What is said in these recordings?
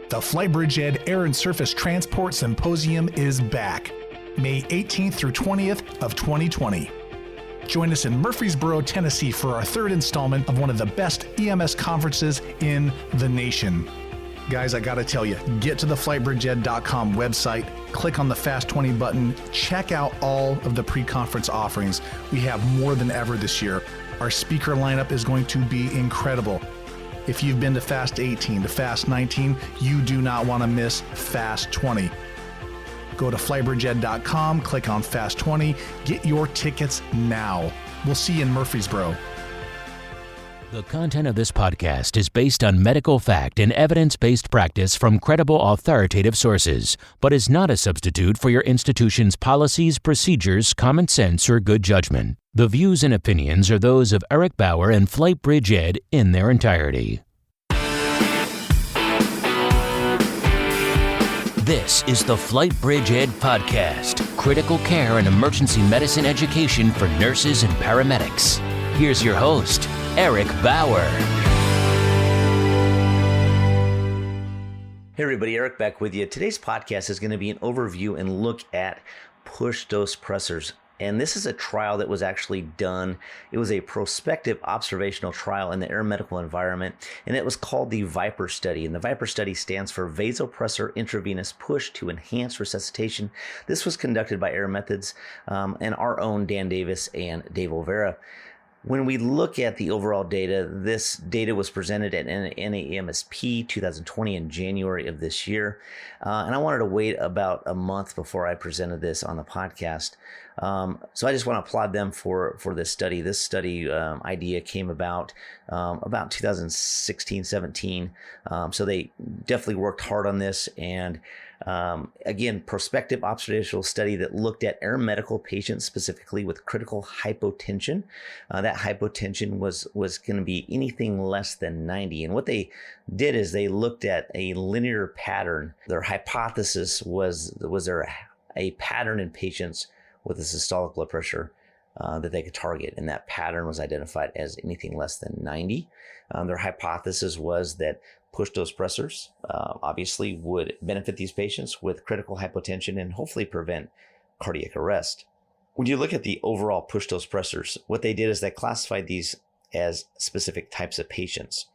The FlightBridgeED Air and Surface Transport Symposium is back, May 18th through 20th of 2020. Join us in Murfreesboro, Tennessee for our third installment of one of the best EMS conferences in the nation. Guys, I gotta tell you, get to the FlightBridgeED.com website, click on the Fast 20 button, check out all of the pre-conference offerings. We have more than ever this year. Our speaker lineup is going to be incredible. If you've been to Fast 18, to Fast 19, you do not want to miss Fast 20. Go to FlightBridgeED.com, click on Fast 20, get your tickets now. We'll see you in Murfreesboro. The content of this podcast is based on medical fact and evidence-based practice from credible authoritative sources, but is not a substitute for your institution's policies, procedures, common sense, or good judgment. The views and opinions are those of Eric Bauer and FlightBridgeED in their entirety. This is the FlightBridgeED Podcast, critical care and emergency medicine education for nurses and paramedics. Here's your host, Eric Bauer. Hey everybody, Eric back with you. Today's podcast is going to be an overview and look at push dose pressors. And this is a trial that was actually done. It was a prospective observational trial in the air medical environment, and it was called the VIPER study. And the VIPER study stands for Vasopressor Intravenous Push to Enhance Resuscitation. This was conducted by Air Methods and our own Dan Davis and Dave Olvera. When we look at the overall data, this data was presented at NAEMSP 2020 in January of this year. And I wanted to wait about a month before I presented this on the podcast. So I just want to applaud them for this study. This study idea came about 2016, 17. So they definitely worked hard on this. And again, prospective observational study that looked at air medical patients specifically with critical hypotension. That hypotension was going to be anything less than 90. And what they did is they looked at a linear pattern. Their hypothesis was there a pattern in patients with a systolic blood pressure that they could target. And that pattern was identified as anything less than 90. Their hypothesis was that push dose pressors obviously would benefit these patients with critical hypotension and hopefully prevent cardiac arrest. When you look at the overall push dose pressors, what they did is they classified these as specific types of patients.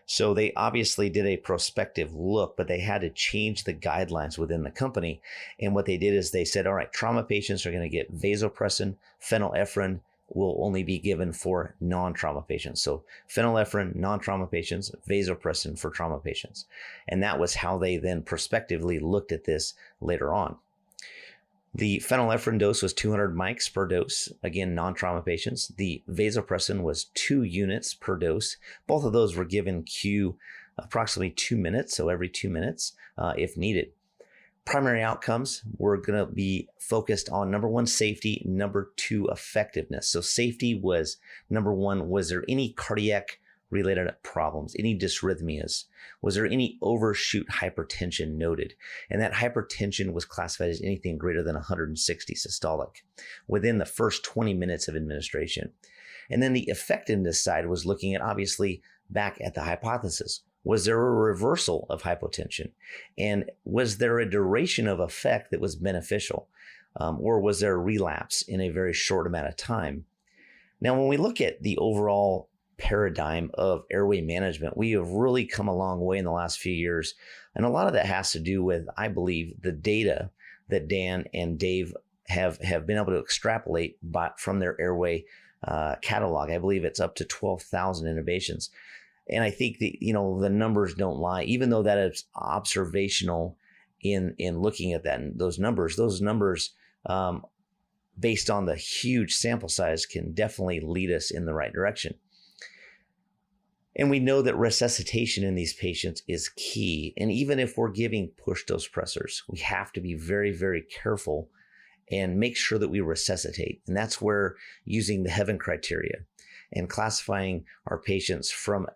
So they obviously did a prospective look, but they had to change the guidelines within the company. And what they did is they said, all right, trauma patients are going to get vasopressin, phenylephrine will only be given for non-trauma patients. So phenylephrine, non-trauma patients, vasopressin for trauma patients. And that was how they then prospectively looked at this later on. The phenylephrine dose was 200 mics per dose, again, non-trauma patients. The vasopressin was 2 units per dose. Both of those were given Q approximately 2 minutes, so every 2 minutes if needed. Primary outcomes were going to be focused on number 1, safety, number 2, effectiveness. So safety was number 1, was there any cardiac related problems, any dysrhythmias? Was there any overshoot hypertension noted? And that hypertension was classified as anything greater than 160 systolic within the first 20 minutes of administration. And then the effectiveness side was looking at, obviously, back at the hypothesis. Was there a reversal of hypotension? And was there a duration of effect that was beneficial? Or was there a relapse in a very short amount of time? Now, when we look at the overall paradigm of airway management, we have really come a long way in the last few years. And a lot of that has to do with, I believe, the data that Dan and Dave have been able to extrapolate from their airway catalog. I believe it's up to 12,000 intubations. And I think the numbers don't lie, even though that is observational in looking at that. And those numbers based on the huge sample size can definitely lead us in the right direction. And we know that resuscitation in these patients is key. And even if we're giving push dose pressors, we have to be very, very careful and make sure that we resuscitate. And that's where using the Heaven criteria and classifying our patients from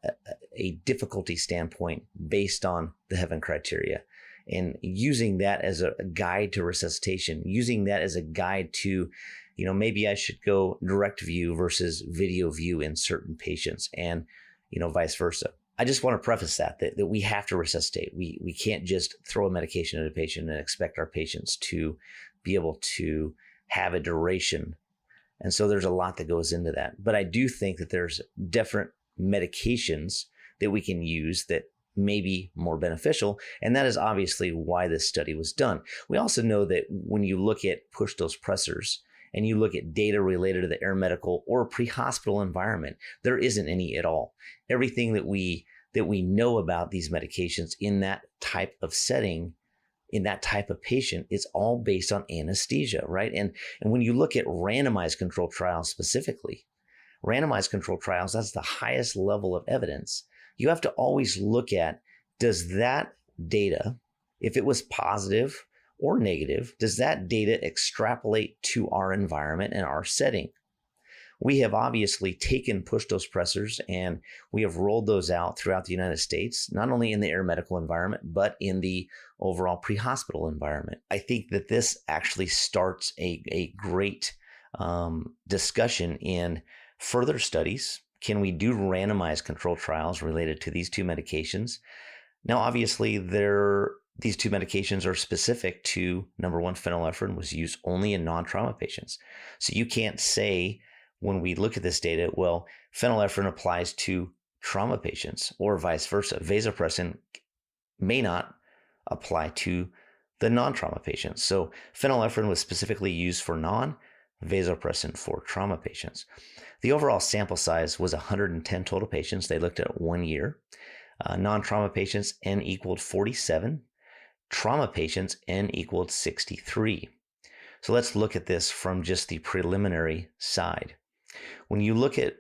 a difficulty standpoint based on the Heaven criteria, and using that as a guide to resuscitation, using that as a guide to, maybe I should go direct view versus video view in certain patients, and vice versa. I just want to preface that we have to resuscitate. We can't just throw a medication at a patient and expect our patients to be able to have a duration. And so there's a lot that goes into that. But I do think that there's different medications that we can use that may be more beneficial. And that is obviously why this study was done. We also know that when you look at push dose pressors and you look at data related to the air medical or pre-hospital environment, there isn't any at all. Everything that we know about these medications in that type of setting, in that type of patient, is all based on anesthesia, right? And when you look at randomized controlled trials specifically, randomized controlled trials, that's the highest level of evidence. You have to always look at, does that data, if it was positive or negative, does that data extrapolate to our environment and our setting? We have obviously taken push dose pressors and we have rolled those out throughout the United States, not only in the air medical environment, but in the overall pre-hospital environment. I think that this actually starts a great discussion in further studies. Can we do randomized controlled trials related to these two medications? Now, obviously, these two medications are specific to, number one, phenylephrine was used only in non-trauma patients. So you can't say, when we look at this data, well, phenylephrine applies to trauma patients or vice versa. Vasopressin may not apply to the non-trauma patients. So phenylephrine was specifically used for vasopressin for trauma patients. The overall sample size was 110 total patients. They looked at 1 year. Non-trauma patients, N equaled 47. Trauma patients, N equaled 63. So let's look at this from just the preliminary side. When you look at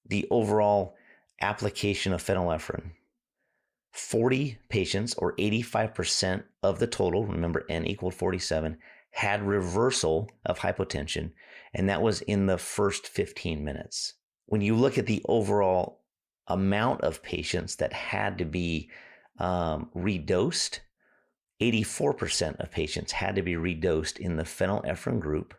the overall application of phenylephrine, 40 patients, or 85% of the total, remember N equaled 47, had reversal of hypotension, and that was in the first 15 minutes. When you look at the overall amount of patients that had to be redosed, 84% of patients had to be redosed in the phenylephrine group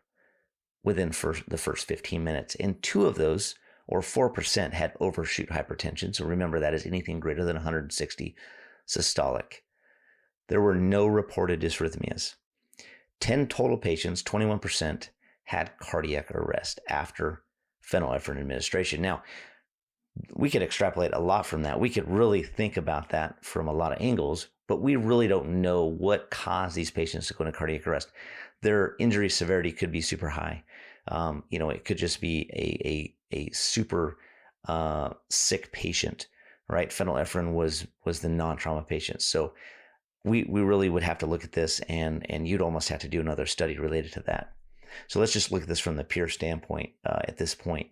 within the first 15 minutes. And 2 of those, or 4%, had overshoot hypertension. So remember, that is anything greater than 160 systolic. There were no reported dysrhythmias. 10 total patients, 21%, had cardiac arrest after phenylephrine administration. Now, we could extrapolate a lot from that. We could really think about that from a lot of angles, but we really don't know what caused these patients to go into cardiac arrest. Their injury severity could be super high. It could just be a super sick patient, right? Phenylephrine was the non-trauma patient. So we really would have to look at this, and you'd almost have to do another study related to that. So let's just look at this from the pure standpoint at this point.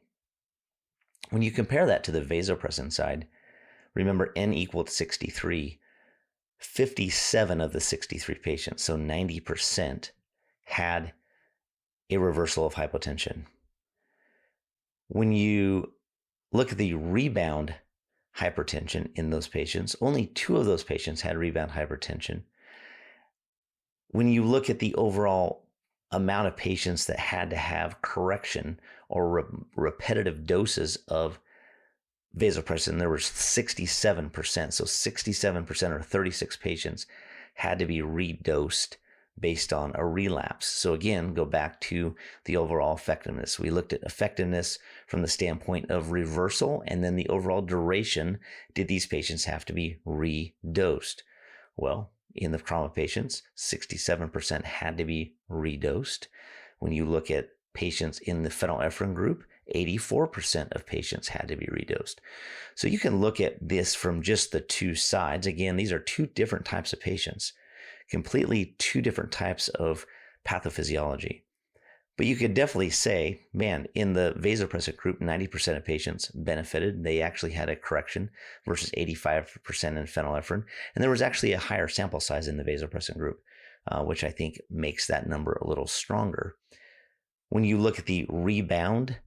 When you compare that to the vasopressin side, remember N equaled 63. 57 of the 63 patients, so 90%, had a reversal of hypotension. When you look at the rebound hypertension in those patients, only 2 of those patients had rebound hypertension. When you look at the overall amount of patients that had to have correction or repetitive doses of vasopressin, there was 67%. So 67%, or 36 patients, had to be redosed based on a relapse. So again, go back to the overall effectiveness. We looked at effectiveness from the standpoint of reversal, and then the overall duration. Did these patients have to be redosed? Well, in the trauma patients, 67% had to be redosed. When you look at patients in the phenylephrine group, 84% of patients had to be redosed. So you can look at this from just the 2 sides. Again, these are 2 different types of patients, completely 2 different types of pathophysiology. But you could definitely say, man, in the vasopressin group, 90% of patients benefited. They actually had a correction versus 85% in phenylephrine. And there was actually a higher sample size in the vasopressin group, which I think makes that number a little stronger. When you look at the rebound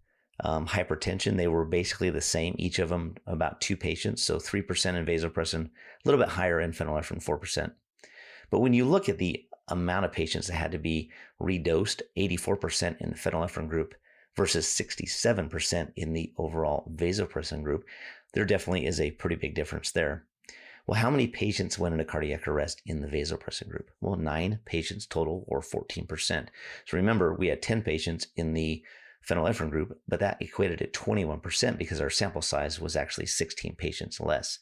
hypertension, they were basically the same, each of them about 2 patients. So 3% in vasopressin, a little bit higher in phenylephrine, 4%. But when you look at the amount of patients that had to be redosed, 84% in the phenylephrine group versus 67% in the overall vasopressin group, there definitely is a pretty big difference there. Well, how many patients went into cardiac arrest in the vasopressin group? Well, 9 patients total, or 14%. So remember, we had 10 patients in the phenylephrine group, but that equated to 21% because our sample size was actually 16 patients less.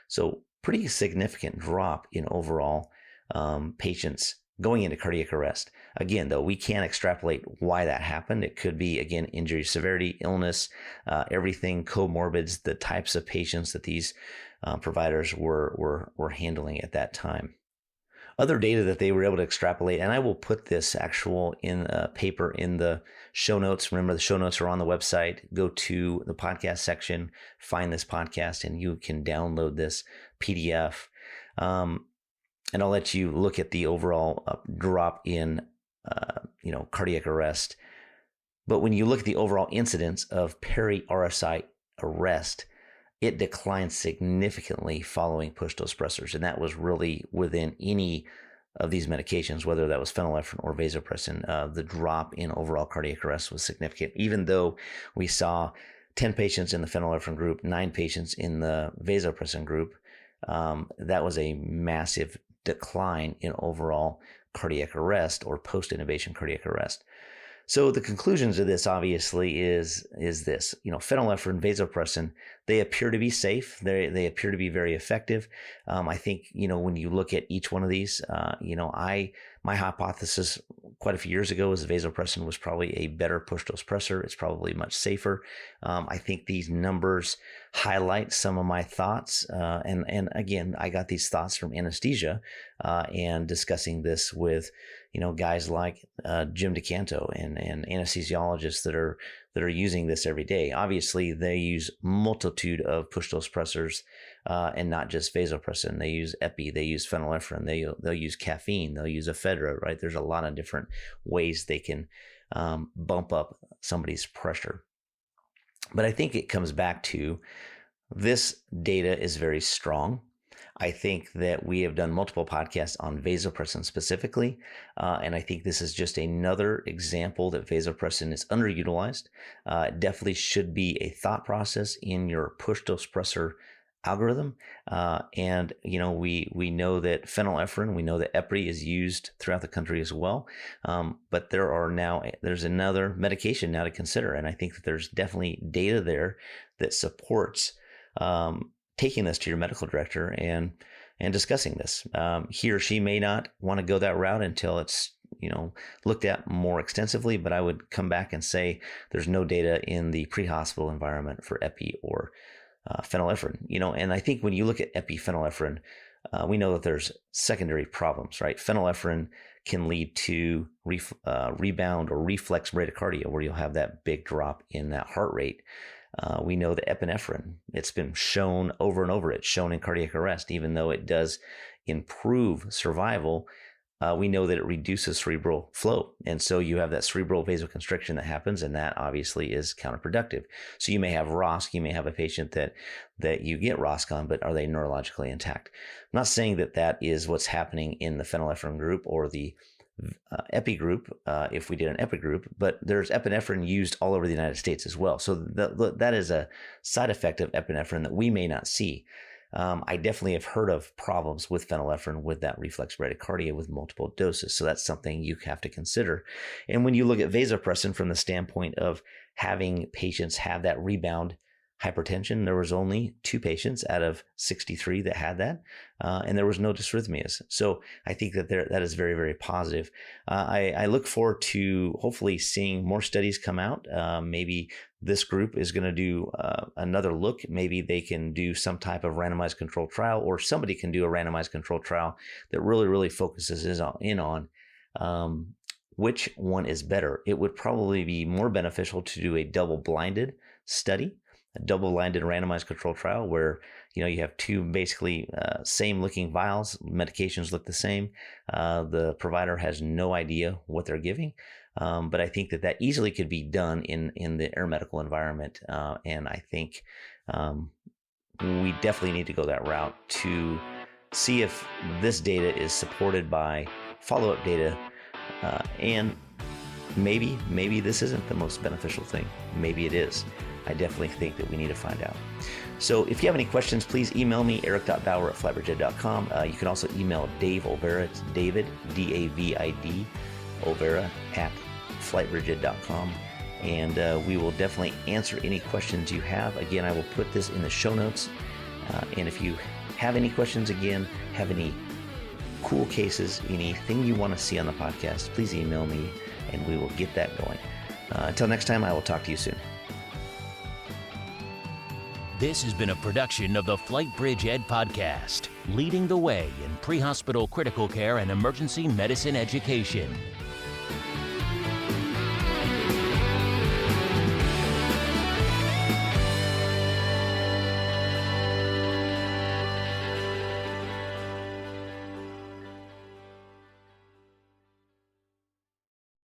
So pretty significant drop in overall patients going into cardiac arrest. Again, though, we can't extrapolate why that happened. It could be, again, injury severity, illness, everything, comorbids, the types of patients that these providers were handling at that time. Other data that they were able to extrapolate, and I will put this actual in a paper in the show notes. Remember, the show notes are on the website. Go to the podcast section, find this podcast, and you can download this PDF. And I'll let you look at the overall drop in, cardiac arrest. But when you look at the overall incidence of peri-RSI arrest, it declined significantly following push-dose suppressors. And that was really within any of these medications, whether that was phenylephrine or vasopressin. The drop in overall cardiac arrest was significant, even though we saw 10 patients in the phenylephrine group, 9 patients in the vasopressin group. That was a massive decline in overall cardiac arrest or post-intubation cardiac arrest. So the conclusions of this obviously is this, phenylephrine, vasopressin, they appear to be safe. They appear to be very effective. I think, when you look at each one of these, my hypothesis quite a few years ago is vasopressin was probably a better push-dose suppressor. It's probably much safer. I think these numbers highlight some of my thoughts. And again, I got these thoughts from anesthesia and discussing this with, guys like Jim DeCanto and anesthesiologists that are using this every day. Obviously, they use multitude of push-dose suppressors and not just vasopressin. They use epi, they use phenylephrine, they'll use caffeine, they'll use ephedra, right? There's a lot of different ways they can bump up somebody's pressure. But I think it comes back to this data is very strong. I think that we have done multiple podcasts on vasopressin specifically, and I think this is just another example that vasopressin is underutilized. It definitely should be a thought process in your push-dose suppressor algorithm. And we know that phenylephrine, we know that EPRI is used throughout the country as well. But there's another medication now to consider, and I think that there's definitely data there that supports taking this to your medical director and discussing this. He or she may not want to go that route until it's looked at more extensively, but I would come back and say there's no data in the pre-hospital environment for epi or phenylephrine. And I think when you look at epiphenylephrine, we know that there's secondary problems, right? Phenylephrine can lead to rebound or reflex bradycardia, where you'll have that big drop in that heart rate. We know that epinephrine, it's been shown over and over, it's shown in cardiac arrest, even though it does improve survival, we know that it reduces cerebral flow. And so you have that cerebral vasoconstriction that happens, and that obviously is counterproductive. So you may have ROSC, you may have a patient that you get ROSC on, but are they neurologically intact? I'm not saying that is what's happening in the phenylephrine group or the epi group, if we did an epi group, but there's epinephrine used all over the United States as well. So that is a side effect of epinephrine that we may not see. I definitely have heard of problems with phenylephrine with that reflex bradycardia with multiple doses. So that's something you have to consider. And when you look at vasopressin from the standpoint of having patients have that rebound hypertension, there was only 2 patients out of 63 that had that, and there was no dysrhythmias. So I think that is very, very positive. I look forward to hopefully seeing more studies come out. Maybe this group is going to do another look. Maybe they can do some type of randomized controlled trial, or somebody can do a randomized controlled trial that really, really focuses in on which one is better. It would probably be more beneficial to do a double-blinded study, a double-blinded randomized control trial where you have 2 basically same looking vials, medications look the same. The provider has no idea what they're giving, but I think that easily could be done in the air medical environment, and I think we definitely need to go that route to see if this data is supported by follow-up data, and maybe this isn't the most beneficial thing. Maybe it is. I definitely think that we need to find out. So if you have any questions, please email me, eric.bauer@flightbridgeed.com. You can also email Dave Olvera. It's David, D-A-V-I-D, Olvera @flightbridgeed.com. And we will definitely answer any questions you have. Again, I will put this in the show notes. And if you have any questions, again, have any cool cases, anything you want to see on the podcast, please email me and we will get that going. Until next time, I will talk to you soon. This has been a production of the FlightBridgeED Podcast, leading the way in pre-hospital critical care and emergency medicine education.